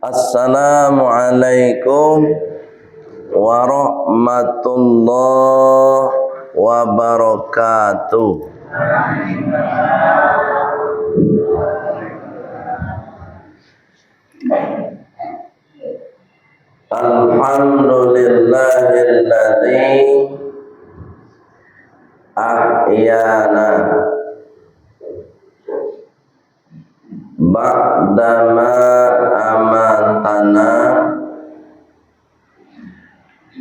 Assalamualaikum warahmatullahi wabarakatuh. Alhamdulillahilladzi ahyana ba'dama amatana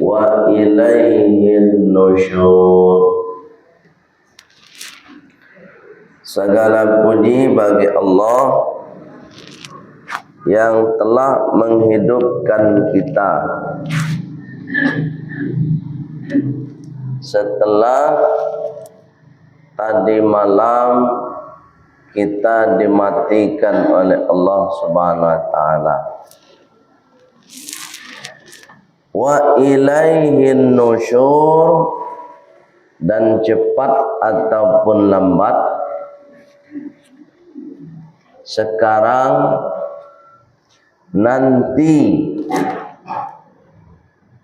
wa ilaihin nusyur. Segala puji bagi Allah yang telah menghidupkan kita setelah tadi malam kita dimatikan oleh Allah Subhanahu wa taala. Wa ilaihin nusyur, dan cepat ataupun lambat sekarang nanti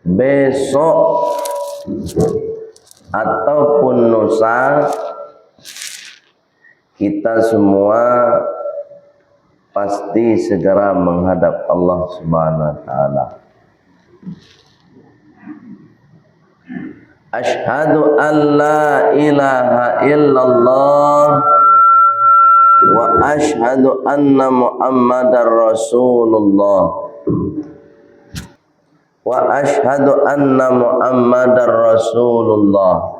besok ataupun lusa kita semua pasti segera menghadap Allah Subhanahu wa taala. Asyhadu an la ilaha illallah wa asyhadu anna Muhammadar Rasulullah wa asyhadu anna Muhammadar Rasulullah.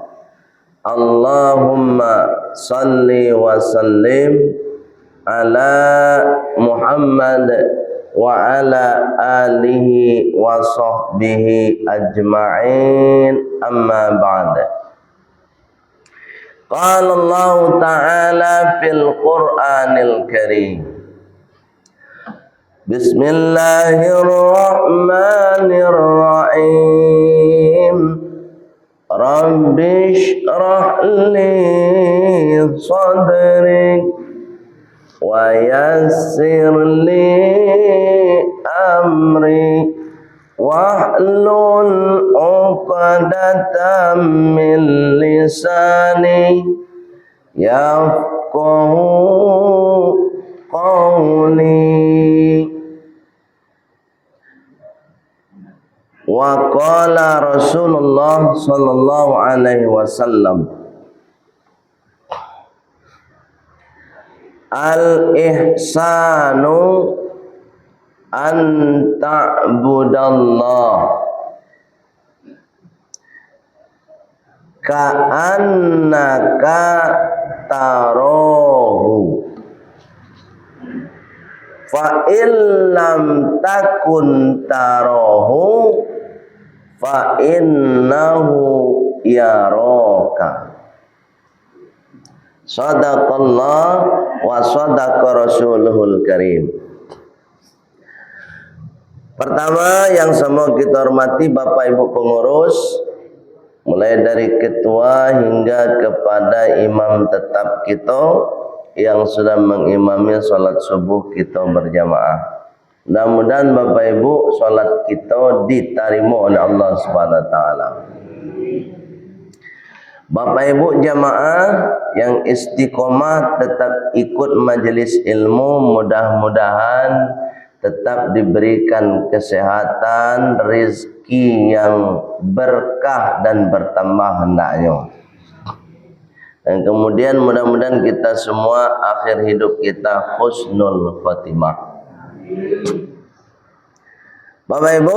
Allahumma salli wa sallim ala Muhammad wa ala alihi wa sahbihi ajma'in, amma ba'd. Qala Allah ta'ala fil Qur'anil Karim, Bismillahirrahmanirrahim. Rabbi shrah li sadri wa yassir li amri wahlul 'uqdatam min lisani yafqahu qawli. Wa qala Rasulullah sallallahu alaihi wasallam, al-ihsanu an ta'budallah ka'annaka tarahu fa illam takun tarahu fa innahu yaraka. Sadaqallah wa sadaqa Rasuluhul Karim. Pertama yang semua kita hormati Bapak Ibu pengurus, mulai dari ketua hingga kepada imam tetap kita yang sudah mengimami salat subuh kita berjamaah. Mudah-mudahan Bapak Ibu salat kita diterima oleh Allah Subhanahu wa taala. Bapak Ibu jamaah yang istiqomah tetap ikut majelis ilmu, mudah-mudahan tetap diberikan kesehatan, rezeki yang berkah dan bertambah hendaknya. Dan kemudian mudah-mudahan kita semua akhir hidup kita husnul khatimah. Bapak Ibu,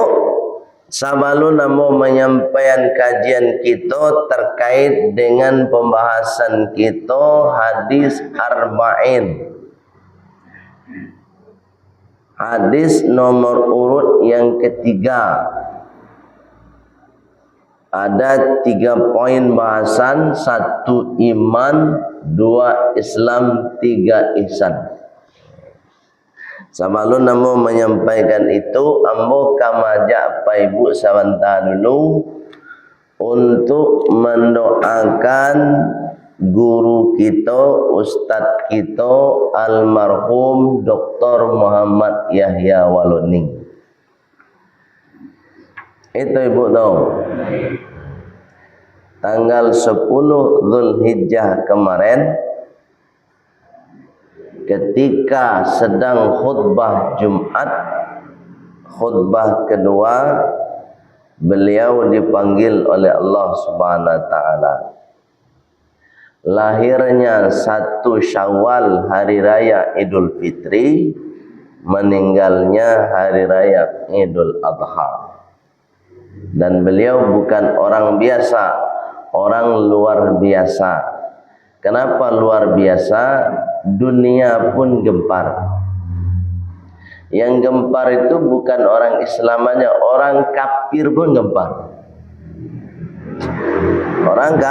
sabalu namo menyampaikan kajian kita terkait dengan pembahasan kita hadis arba'in. Hadis nomor urut yang ketiga. Ada 3 poin bahasan: 1 iman, 2 Islam, 3 ihsan. Sabalun namo menyampaikan itu, ambo kamajak Pak Ibu sebentar dulu untuk mendoakan guru kita, ustaz kita, almarhum Dr. Muhammad Yahya Waluni. Itu ibu tahu. Tanggal 10 Zulhijjah kemarin, ketika sedang khutbah Jumat, khutbah kedua, beliau dipanggil oleh Allah Subhanahu wa taala. Lahirnya 1 Syawal hari raya Idul Fitri, meninggalnya hari raya Idul Adha. Dan beliau bukan orang biasa, orang luar biasa. Kenapa luar biasa? Dunia pun gempar. Yang gempar itu bukan orang Islam aja, orang kafir pun gempar. Orang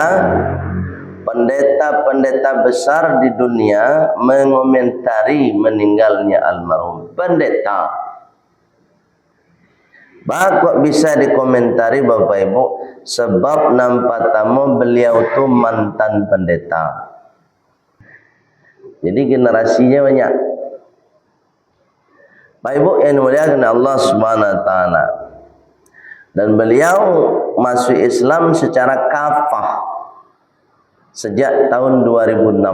pendeta-pendeta besar di dunia mengomentari meninggalnya almarhum pendeta. Kok bisa dikomentari Bapak Ibu? Sebab nampak tamu beliau itu mantan pendeta. Jadi generasinya banyak. Bapak Ibu yang dimuliakan Allah Subhanahu wa taala. Dan beliau masuk Islam secara kafah sejak tahun 2006.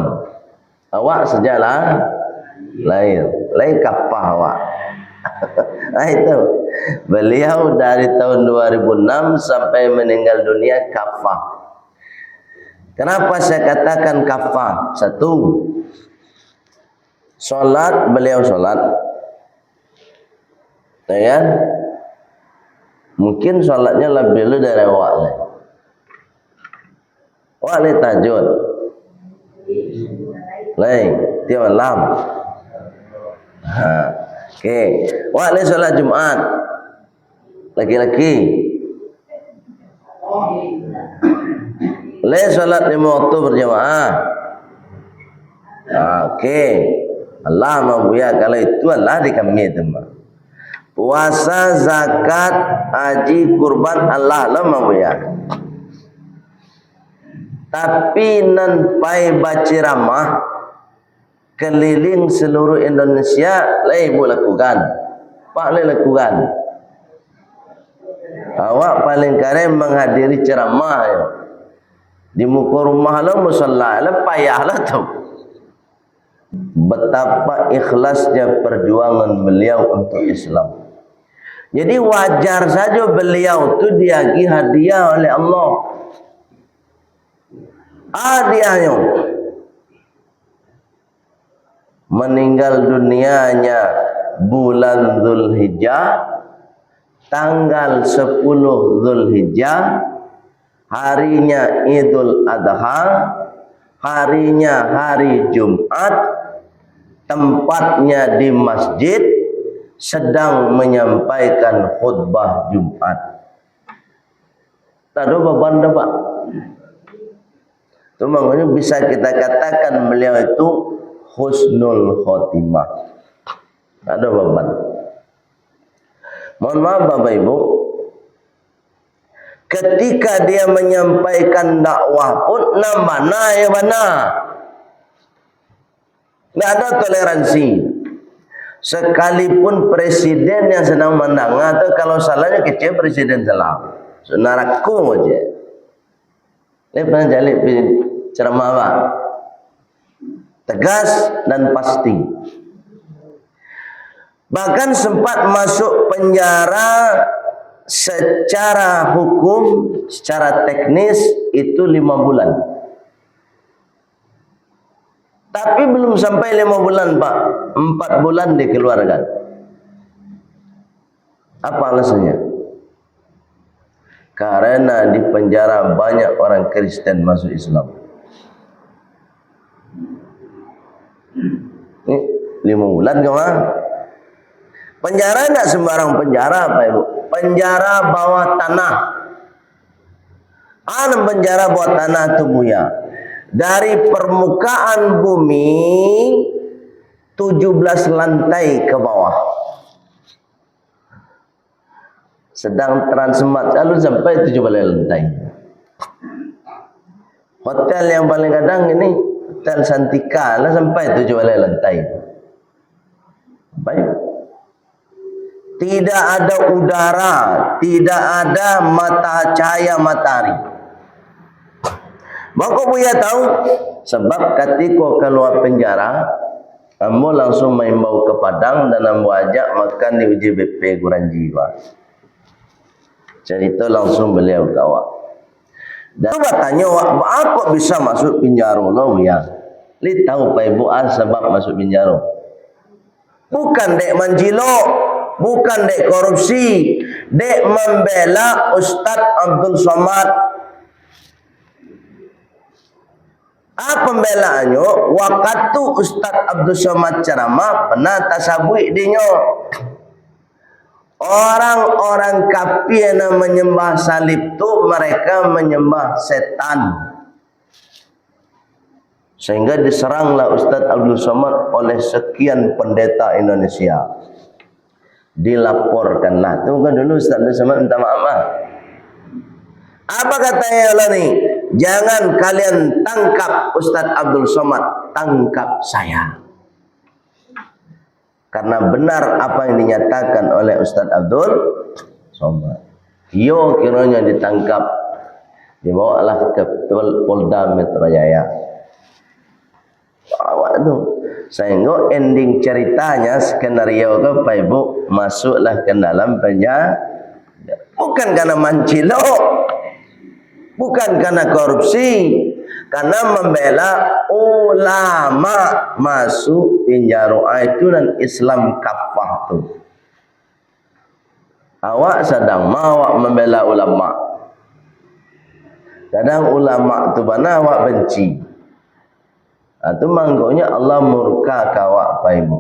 Awak sejaklah lahir kafah awak. Nah itu, beliau dari tahun 2006 sampai meninggal dunia kafah. Kenapa saya katakan kafah? Satu, solat, beliau solat, ya kan? Mungkin solatnya lebih dulu dari awak. Awak ni tahajud, tiap malam. Okey, awak ni solat Jumat, laki-laki. Le solat 5 waktu berjamaah. Okey. Allah mabuya, kalau itu Allah di kami teman. Puasa, zakat, haji, kurban Allah lah mabuya. Tapi nanpai baca ramah keliling seluruh Indonesia, ibu lakukan. Pak lakukan. Awak paling kare menghadiri ceramah ya. Di muka rumah lo musalla lah, payahlah tu. Betapa ikhlasnya perjuangan beliau untuk Islam. Jadi wajar saja beliau tu diagi hadiah oleh Allah. Hadiahnya meninggal dunianya bulan Zulhijjah, tanggal 10 Zulhijjah, harinya Idul Adha, harinya hari Jumat, tempatnya di masjid, sedang menyampaikan khutbah Jumat. Tak ada beban dah Pak. Itu maknanya bisa kita katakan beliau itu husnul khotimah. Tak ada beban. Mohon maaf Bapak Ibu, ketika dia menyampaikan dakwah pun mana ya mana. Tidak ada toleransi. Sekalipun presiden yang sedang mendengar atau kalau salahnya kecil presiden salah. Sunaraku aja. Ini pernah jadi ceramah apa? Tegas dan pasti. Bahkan sempat masuk penjara secara hukum, secara teknis itu 5 bulan. Tapi belum sampai 5 bulan Pak, 4 bulan dikeluarkan. Apa alasannya? Karena di penjara banyak orang Kristen masuk Islam. Ini 5 bulan kemana? Penjara tidak sembarang penjara Pak Ibu. Penjara bawah tanah. Penjara bawah tanah itu Buya. Dari permukaan bumi 17 lantai ke bawah. Sedang transmat lalu sampai 17 lantai. Hotel yang paling kadang ini Hotel Santika lah sampai 7 lantai. Baik. Tidak ada udara, tidak ada mata cahaya matahari. Maka Buya tahu sebab ketika keluar penjara, ambo langsung mengimbau ke Padang dan ambo ajak makan di UJBP Guran Jiwa. Cerita langsung beliau kawak. Dan coba tanya, apa bisa masuk penjara lo ya? Li tahu Pak Ibu sebab masuk penjara. Bukan dek manjilo, bukan dek korupsi, dek membela Ustadz Abdul Somad. Apa pembelaannya? Waktu Ustadz Abdul Somad ceramah pernah tasabui dinyo. Orang-orang kafir yang menyembah salib itu mereka menyembah setan. Sehingga diseranglah Ustadz Abdul Somad oleh sekian pendeta Indonesia. Dilaporkanlah. Tunggu dulu Ustadz Abdul Somad minta maaf. Apa katanya Allah ni? Jangan kalian tangkap Ustadz Abdul Somad, tangkap saya. Karena benar apa yang dinyatakan oleh Ustadz Abdul Somad. Yo kiranya ditangkap, dibawalah ke Polda Metro Jaya. Awak tu, sehingga ending ceritanya skenario ke Pak Ibu masuklah ke dalam penjara. Bukan karena mancilo, bukan karena korupsi, karena membela ulama masuk penjara itu dan Islam kafah tu. Awak sedang awak membela ulama. Kadang ulama tu mana awak benci. Itu manggonya Allah murka kawak Pak Ibu.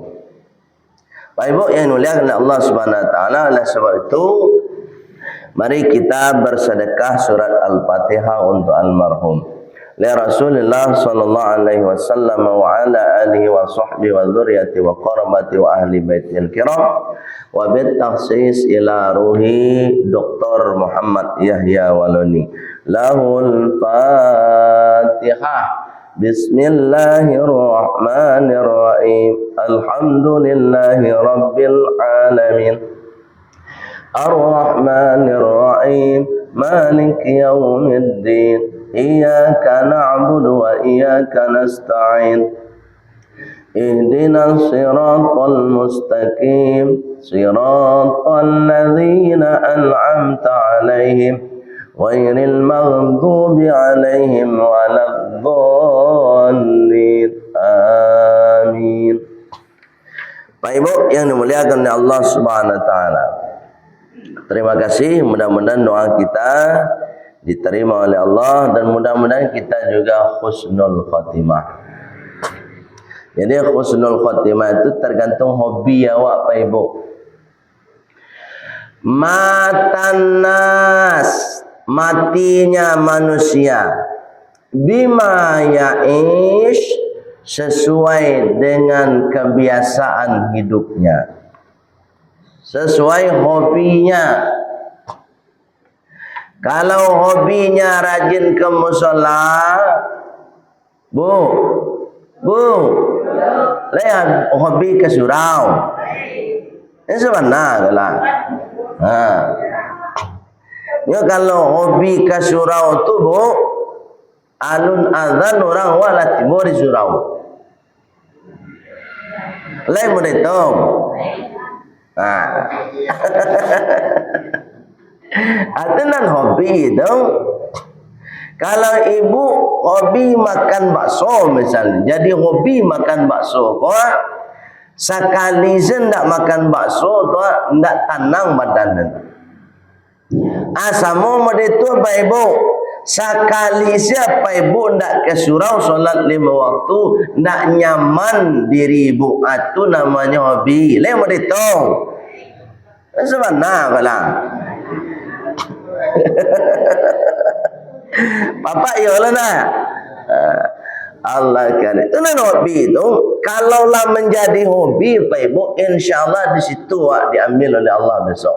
Pak Ibu yang mulia oleh Allah Subhanahu Wa Taala, oleh sebab itu mari kita bersedekah surat Al-Fatihah untuk almarhum. Li Rasulullah sallallahu alaihi wasallam wa ala alihi wa sahbihi wa dzurriyyati wa qarabati wa ahli baitil kiram wa bit takhsis ila ruhi Dr. Muhammad Yahya Waloni. Lahul Fatihah. Bismillahirrahmanirrahim. Alhamdulillahi rabbil alamin. Ar-Rahmanir-Rahim. Malik yaumiddin. Iyyaka na'budu wa iyyaka nasta'in. Ihdinas siratal mustaqim. Siratal ladzina an'amta 'alaihim ghairil maghdubi 'alaihim waladdallin. Amin. Pak Ibu yang dimuliakan oleh Allah Subhanahu Wa Taala. Terima kasih, mudah-mudahan doa kita diterima oleh Allah dan mudah-mudahan kita juga husnul khatimah. Jadi husnul khatimah itu tergantung hobi awak Pak Ibu. Matanas, matinya manusia. Bima ya'ish, sesuai dengan kebiasaan hidupnya. Sesuai hobinya. Kalau hobinya rajin ke musola, Bu, lihat hobi ke surau. Ini sebenarnya lah. Ya kalau hobi ke surau tu Bu, alun azan orang wala timur di surau. Lain mudah tahu. Atunan hobi itu. Kalau ibu hobi makan bakso misalnya, jadi hobi makan bakso, kau sekali sendak makan bakso, tu ndak tanang badan. Asamu itu Pak Ibu, sekali siapa ibu ndak ke surau solat 5 waktu, ndak nyaman diri ibu, itu namanya hobi. Leh itu. Sebenarnya kalah. Bapak yolah nak. Allah kan. Itu nan hobi itu. Kalaulah menjadi hobi Pak Ibu, insyaallah di situ diambil oleh Allah besok.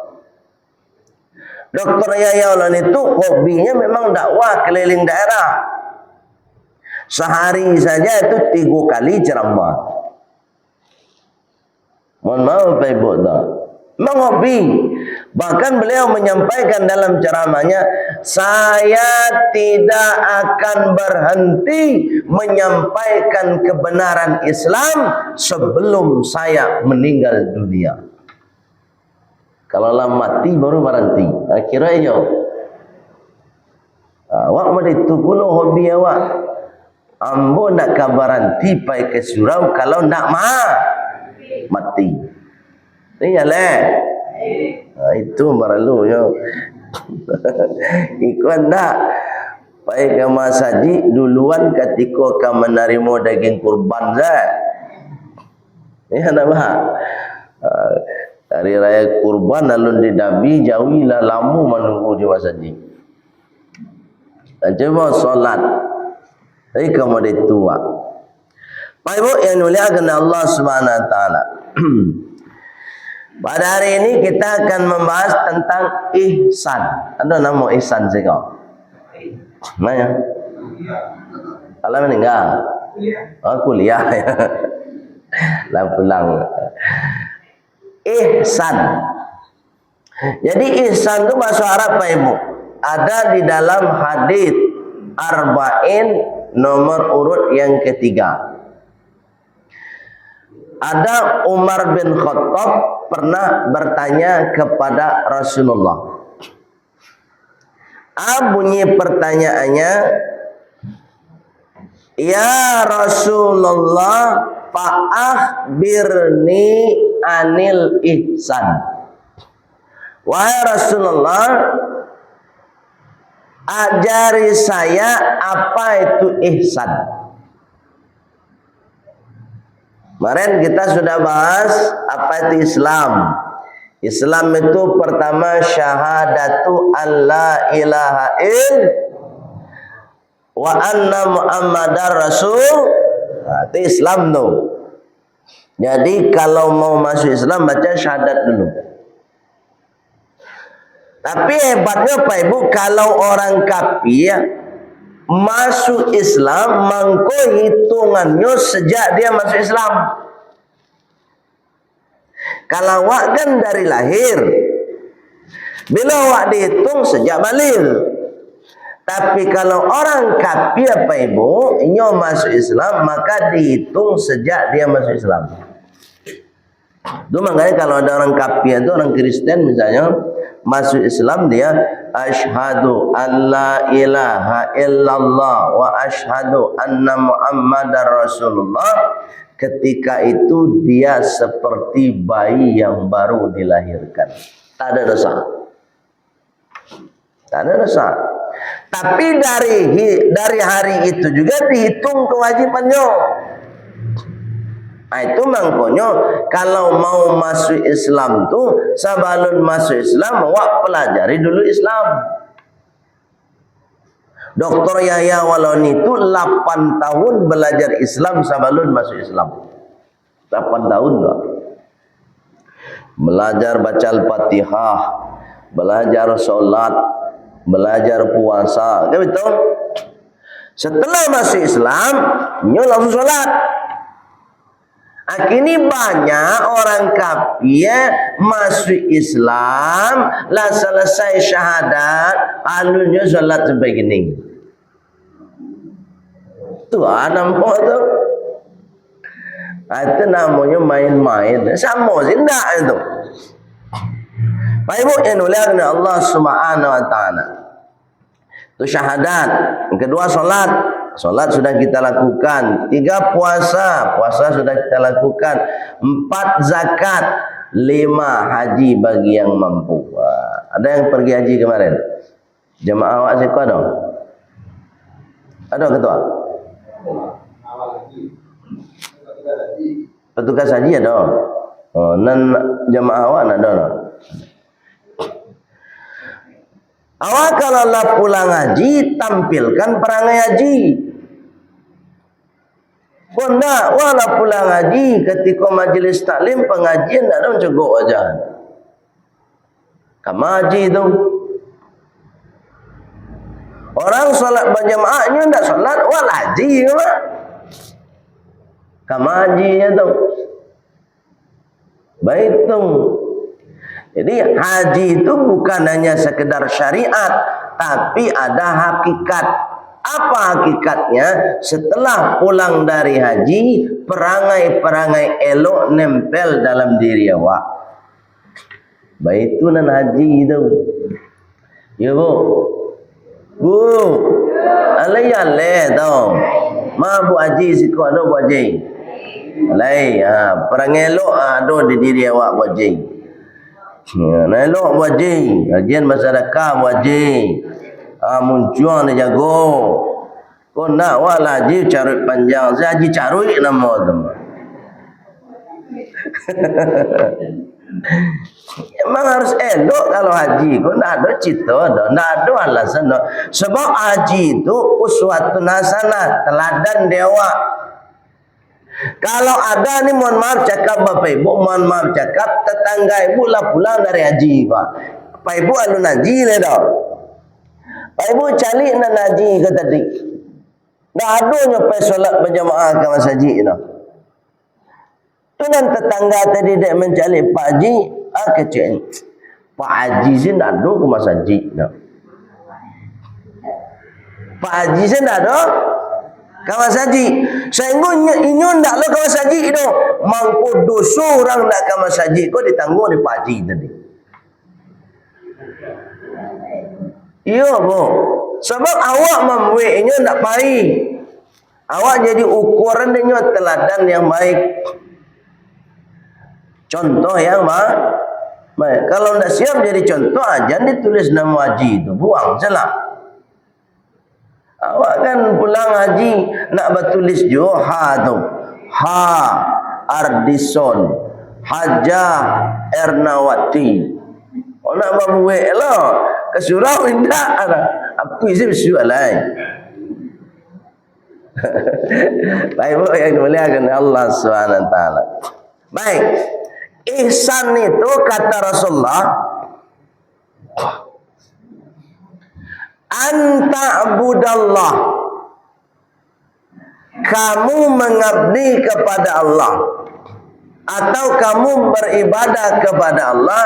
Dr. Yahya Waloni itu hobinya memang dakwah keliling daerah. Sehari saja itu 3 kali ceramah. Mohon maaf Pak Ibu tak. Memang hobi. Bahkan beliau menyampaikan dalam ceramahnya, saya tidak akan berhenti menyampaikan kebenaran Islam sebelum saya meninggal dunia. Kalau lah mati baru berhenti. Kira aja. Awak itu pula hobi awak. Ambo nak berhenti pai ke surau kalau nak mati. Iyalah. Itu baru yo. Ikut nak pai ke masjid duluan ketika kamu menerima daging kurban zat. Ya nama. Hari raya kurban lalu didabi jauhilah lama menunggu di masjid. Coba solat. Tapi kamu ditua. Pak Ibu yang muliakan Allah Subhanahu Wa Taala. Pada hari ini kita akan membahas tentang ihsan. Ada nama ihsan sih kau? Mana? Kalau meninggal? Kuliah ya. Lah pulang. Ihsan. Jadi ihsan itu bahasa Arab Pak Ibu. Ada di dalam hadis Arba'in nomor urut yang ketiga. Ada Umar bin Khattab pernah bertanya kepada Rasulullah. Bunyi pertanyaannya, ya Rasulullah, fa'akhbirni anil ihsan. Wahai Rasulullah, ajari saya apa itu ihsan. Kemarin kita sudah bahas apa itu Islam. Islam itu pertama syahadatu alla ilaha wa anna muhammadar rasul. Itu Islam tuh. Jadi kalau mau masuk Islam baca syahadat dulu. Tapi hebatnya Pak Ibu, kalau orang kafir masuk Islam, mangko hitungannya sejak dia masuk Islam. Kalau awak kan dari lahir, bila awak dihitung sejak baligh. Tapi kalau orang kafir Pak Ibu, ia masuk Islam, maka dihitung sejak dia masuk Islam. Itu makanya kalau ada orang kafir itu, orang Kristen misalnya, masuk Islam dia asyhadu alla ilaha illallah wa asyhadu anna muhammadar rasulullah. Ketika itu dia seperti bayi yang baru dilahirkan. Tak ada dosa. Tak ada dosa. Tapi dari hari itu juga dihitung kewajibannya. Nah, itu makanya kalau mau masuk Islam tuh sebelum masuk Islam awak pelajari dulu Islam. Dr. Yahya Waloni itu 8 tahun belajar Islam sebelum masuk Islam. 8 tahun lah. Belajar baca Al-Fatihah, belajar sholat, belajar puasa. Kan betul? Setelah masuk Islam, dia langsung sholat. Kini banyak orang kafir masuk Islam, lah selesai syahadat, alunya salat sampai gini. Tu nampak tu. Itu namanya main-main. Sama sih enggak itu. Pak Ibu yang muliakan Allah Subhanahu Wa Taala. Itu syahadat. Yang kedua salat. Salat sudah kita lakukan. 3 puasa. Puasa sudah kita lakukan. 4 zakat. 5 haji bagi yang mampu. Ada yang pergi haji kemarin? Jemaah awak siapa ada? Ada ketua? Petugas haji ada? Oh, nan jemaah awak ada? Awak kalau lah pulang haji, tampilkan perangai haji. Bunda, walau pulang haji ketika majelis taklim pengajian tak ada mencegok aja. Kamu haji tu. Orang solat berjamaahnya ndak solat, wal haji ke mak? Kamu hajinya tu. Baik tu. Jadi haji itu bukan hanya sekedar syariat, tapi ada hakikat. Apa hakikatnya? Setelah pulang dari haji, perangai-perangai elok nempel dalam diri awak. Baik tu nan haji tu. Ya bu. Bu. Alai tau. Ma bu haji sikit ada bu haji. Alai perangai elok ada di diri awak bu haji. Nah elok bu haji. Hajian masyarakat bu haji. Muncuang dia jago. Kau nak wal haji carut panjang. Saya haji carut nama tu. Memang harus elok kalau haji. Kau nak ada cita dah, nak ada alasan dah. Sebab haji itu uswatun hasanah, teladan dewa. Kalau ada ni mohon maaf cakap bapak ibu, mohon maaf cakap tetangga ibu lah pulang dari haji pak. Pak ibu alun haji le dah. Pak ibu cari nan haji ke tadi. Dah ada nyampai solat berjamaah ke masa haji dah. Tu nan tetangga tadi dek mencari Pak Haji, kecil ni. Pak Haji sih tak ada ke masa haji dah. Pak Haji sih tak ada ke masa haji. Sehingga inyon tak ada ke masa haji tu. Mangku dosa orang nak ke masa haji kau ditanggung oleh Pak Haji tadi. Iya bu. Sebab awak membuatnya tak baik. Awak jadi ukuran dia teladan yang baik. Contoh yang baik. Kalau tidak siap jadi contoh, jangan ditulis nama haji itu. Buang salah. Awak kan pulang haji nak bertulis Joha tu. Ha Ardison Hajah Ernawati. Oh nak berbuat lah. Ke surau indah ada. Apa isi bersuat lain. Baik bu yang dimuliakan Allah SWT. Baik. Ihsan itu kata Rasulullah anta'budallah, kamu mengabdi kepada Allah atau kamu beribadah kepada Allah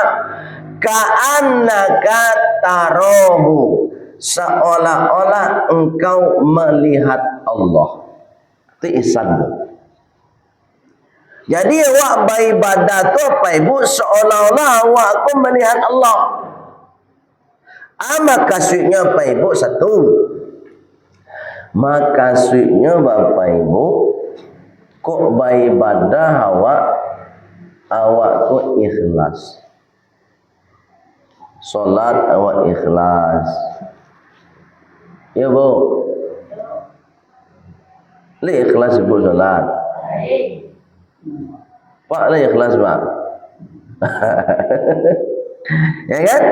ka'annaka tarahu, seolah-olah engkau melihat Allah. Itu ihsan. Jadi awak beribadah tu apa ibu? Seolah-olah awak aku melihat Allah. Maksudnya apa ibu? Satu. Maksudnya bapak ibu, kok beribadah awak kok ikhlas. Solat awak ikhlas. Ya bu. Li ikhlas ibu solat. Pak lah ikhlas pak. Ya kan?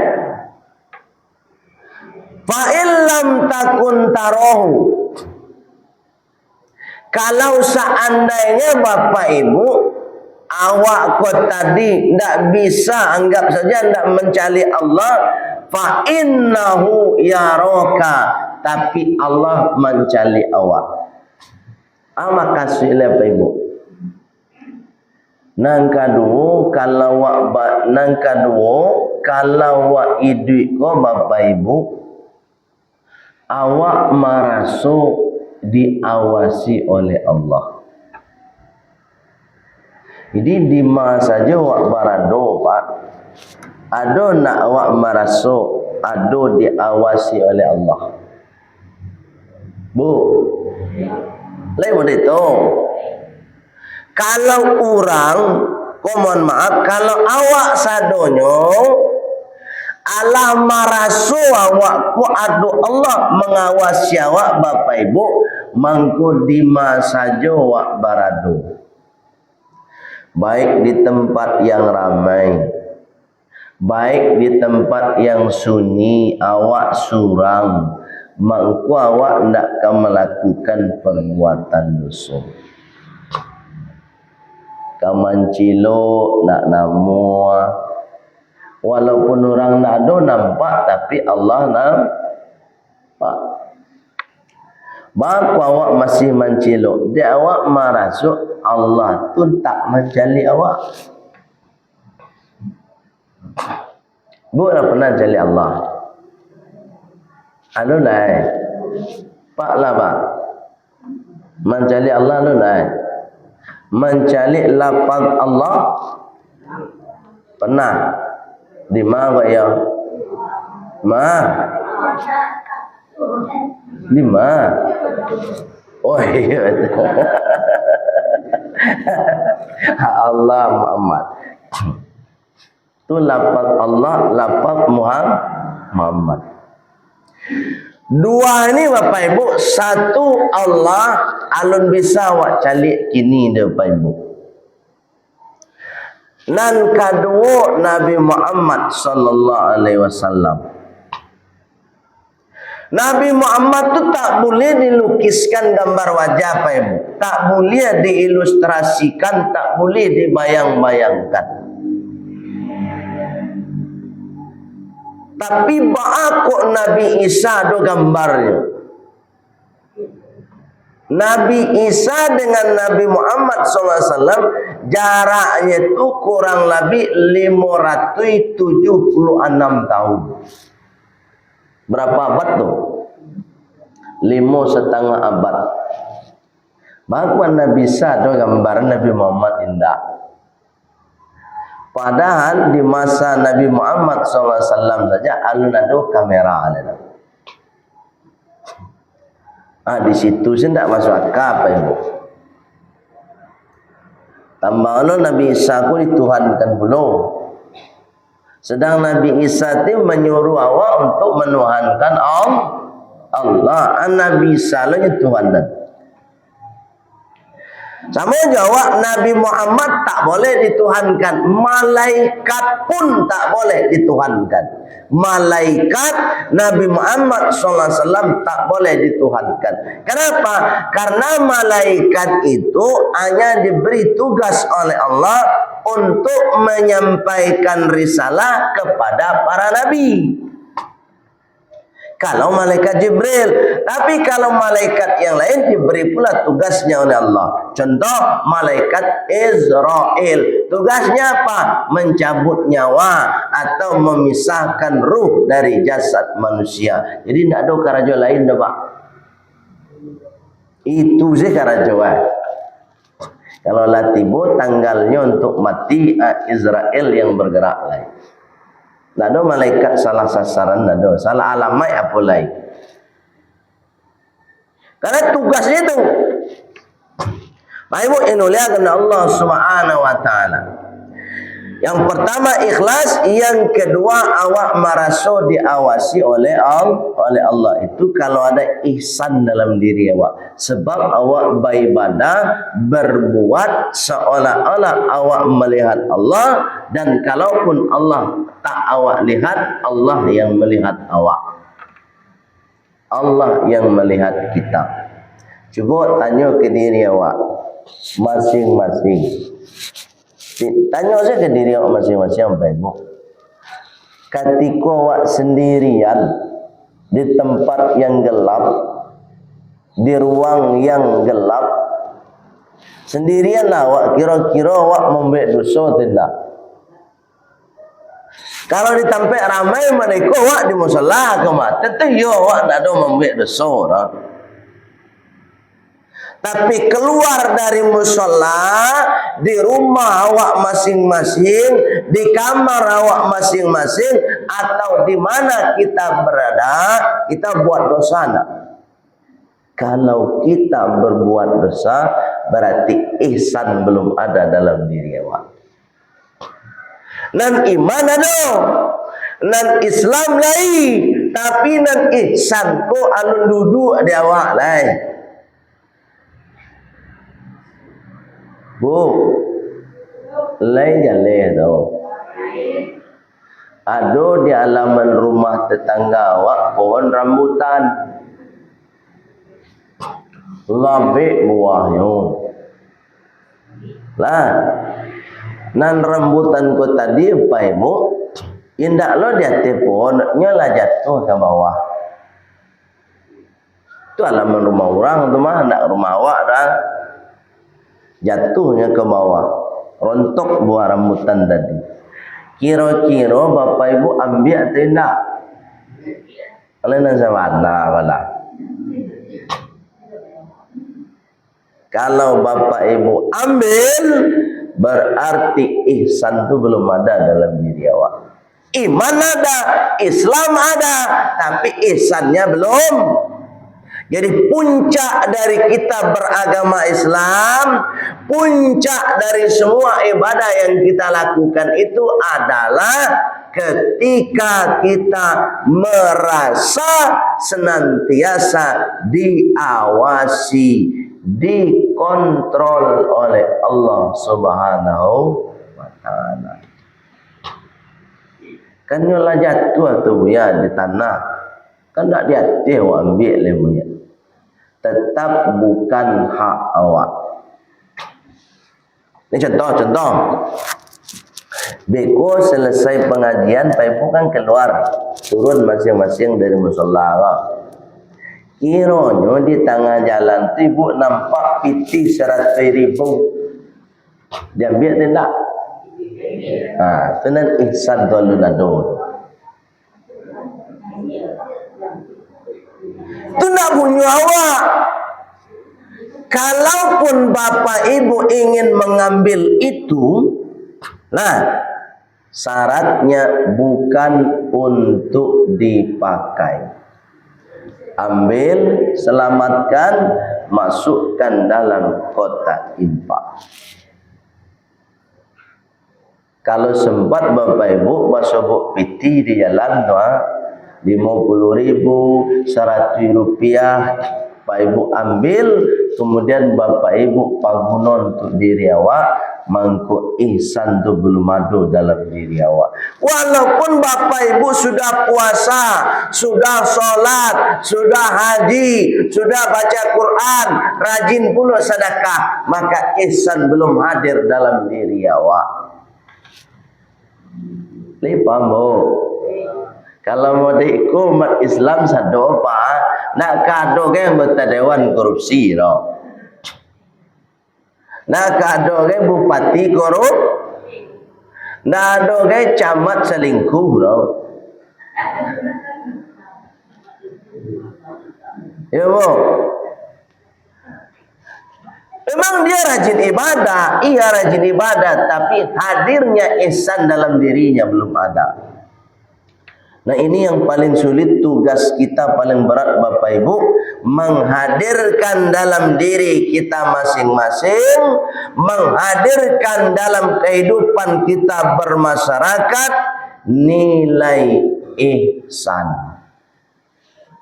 Fa illam takun tarahu, kalau seandainya bapak ibu awak kau tadi tidak bisa, anggap saja tidak mencari Allah, fa innahu yaraka, tapi Allah mencari awak. Maka sila bapak ibu. Nang kedua kalau wak iduk ko bapak ibu awak merasa diawasi oleh Allah. Jadi di masa saja wak barado pak, ada nak awak merasa ada diawasi oleh Allah. Bu, lain itu. Kalau orang, mohon maaf, kalau awak sadonyo Allah marasu awak ku adu Allah mengawasi awak bapak ibu, mangku di masa awak barado. Baik di tempat yang ramai, baik di tempat yang sunyi, awak surang, mangku awak tidak akan melakukan perbuatan dosa. Kamancilo nak namua, walaupun orang nak do nampak, tapi Allah nampak. Baku awak masih menciluk, dia awak merasuk Allah tu tak mencali awak. Bu dah pernah cali Allah. Anu naik. Pak lah pak. Mencali Allah anu naik. Mencali lafaz Allah pernah. Di mana ya? Di mana? Oh iya. Allah Muhammad. Itu lafaz Allah, lafaz Muhammad. Dua ni Bapak Ibu, satu Allah alun bisa awak calik kini dia Bapak Ibu. Dan kedua Nabi Muhammad sallallahu alaihi wasallam. Nabi Muhammad tu tak boleh dilukiskan gambar wajah Bapak Ibu. Tak boleh diilustrasikan, tak boleh dibayang-bayangkan. Tapi kok Nabi Isa do gambarnya. Nabi Isa dengan Nabi Muhammad SAW jaraknya itu kurang lebih 576 tahun. Berapa abad tu? 5,5 abad. Bahkan Nabi Isa do gambar Nabi Muhammad indah. Padahal di masa Nabi Muhammad SAW saja alun ada kamera ada. Di situ saya tidak masuk akal Pak Ibu. Tambah Nabi Isa ku dituhankan belum. Sedang Nabi Isa itu menyuruh awak untuk menuhankan Allah. Nabi Isa lah Tuhan. Sama jawab Nabi Muhammad tak boleh dituhankan. Malaikat pun tak boleh dituhankan. Malaikat Nabi Muhammad SAW tak boleh dituhankan. Kenapa? Karena malaikat itu hanya diberi tugas oleh Allah untuk menyampaikan risalah kepada para nabi. Kalau malaikat Jibril, tapi kalau malaikat yang lain diberi pula tugasnya oleh Allah. Contoh malaikat Israel, tugasnya apa? Mencabut nyawa atau memisahkan ruh dari jasad manusia. Jadi tidak ada karajo lain dah Pak. Itu sih karajo. Kalau latibo tanggalnya untuk mati Israel yang bergerak lain. Tak ada malaikat salah sasaran, tak ada. Salah alamat apa lain. Karena tugasnya itu. Bapak Ibu yang mulia karena Allah Subhanahu wa taala. Yang pertama ikhlas, yang kedua awak merasa diawasi oleh Allah. Itu kalau ada ihsan dalam diri awak. Sebab awak beribadah berbuat seolah-olah awak melihat Allah, dan kalaupun Allah tak awak lihat, Allah yang melihat awak. Allah yang melihat kita. Cuba tanya ke diri awak masing-masing. Tanya saja ke diri awak masing-masing Bapak Ibu. Ketika awak sendirian di tempat yang gelap, di ruang yang gelap, sendirianlah awak, kira-kira awak membuat dosa tidak? Kalau di tempat ramai mereka awak di musala ke mak, tentu ya awak tak ada membuat dosa dah. Tapi keluar dari musala, di rumah awak masing-masing, di kamar awak masing-masing, atau di mana kita berada, kita buat dosa tak? Kalau kita berbuat dosa, berarti ihsan belum ada dalam diri awak. Nan iman ada, nan Islam lain, tapi nan ihsan ko alun duduk di awak lain. Bu, lain jalan tau. Ada di halaman rumah tetangga awak pohon rambutan, labik buahnya. Lah, nan rambutan ko tadi Pak Ibu, indak lo di atas pohonnya lah jatuh ke bawah. Itu halaman rumah orang tu mah, nak rumah awak dah. Jatuhnya ke bawah, rontok buah rambutan tadi. Kira-kira bapak ibu ambil atau tidak? Kalian sama ada kalau. Kalau bapak ibu ambil, berarti ihsan itu belum ada dalam diri awak. Iman ada, Islam ada, tapi ihsannya belum. Jadi puncak dari kita beragama Islam, puncak dari semua ibadah yang kita lakukan itu adalah ketika kita merasa senantiasa diawasi, dikontrol oleh Allah Subhanahu wa taala. Kan nyolah jatuh tu ya di tanah, kan tak diatir awak ambil lemunya. Tetap bukan hak awak. Ini contoh. Beko selesai pengajian, Pak Ibu kan keluar, turun masing-masing dari mushola. Kiranya di tengah jalan tu ibu nampak piti 100.000. Diambil tidak? Itu nan ihsan dulu nado. Itu nak punya awak. Kalaupun bapak ibu ingin mengambil itu, nah syaratnya bukan untuk dipakai. Ambil, selamatkan, masukkan dalam kotak infak. Kalau sempat bapak ibu masuk piti di jalan 50.000, 100 rupiah, Pak Ibu ambil, kemudian bapak ibu pagunon untuk diri awak, mangko ihsan tu belum ada dalam diri awak. Walaupun bapak ibu sudah puasa, sudah solat, sudah haji, sudah baca Quran, rajin pula sedekah, maka ihsan belum hadir dalam diri awak. Lipam bu. Kalau mau diikut umat Islam sado apa? Nak kado ke anggota dewan korupsi loh. Nak kado ke bupati korup. Nak kado ke camat selingkuh loh. Ya bu. Memang dia rajin ibadah, iya rajin ibadah, tapi hadirnya ihsan dalam dirinya belum ada. Nah ini yang paling sulit, tugas kita paling berat Bapak Ibu, menghadirkan dalam diri kita masing-masing, menghadirkan dalam kehidupan kita bermasyarakat nilai ihsan.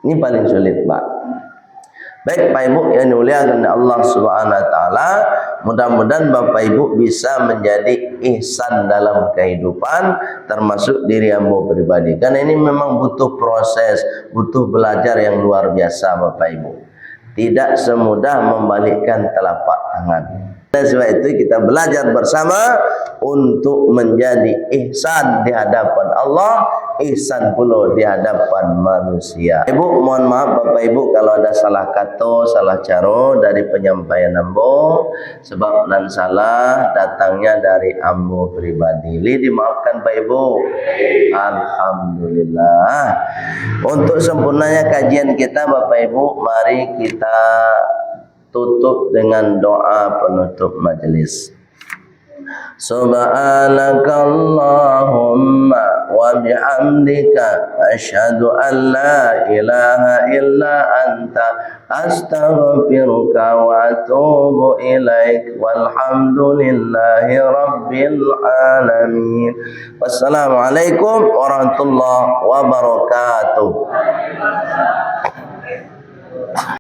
Ini paling sulit Pak. Baik Pak Ibu yang dimuliakan Allah Subhanahu wa taala, mudah-mudahan Bapak Ibu bisa menjadi ihsan dalam kehidupan, termasuk diri hamba pribadi. Karena ini memang butuh proses, butuh belajar yang luar biasa Bapak Ibu. Tidak semudah membalikkan telapak tangan. Dan sebab itu kita belajar bersama untuk menjadi ihsan di hadapan Allah, ihsan pula di hadapan manusia. Ibu, mohon maaf Bapak Ibu kalau ada salah kata, salah cara dari penyampaian ambo, sebab nan salah datangnya dari ambo pribadi. Dimaafkan Pak Ibu. Alhamdulillah. Untuk sempurnanya kajian kita Bapak Ibu, mari kita tutup dengan doa penutup majelis. Subhanakallahumma wa bihamdika asyhadu an la ilaha illa anta astaghfiruka wa atubu ilaik walhamdulillahi rabbil alamin. Wassalamualaikum warahmatullahi wabarakatuh.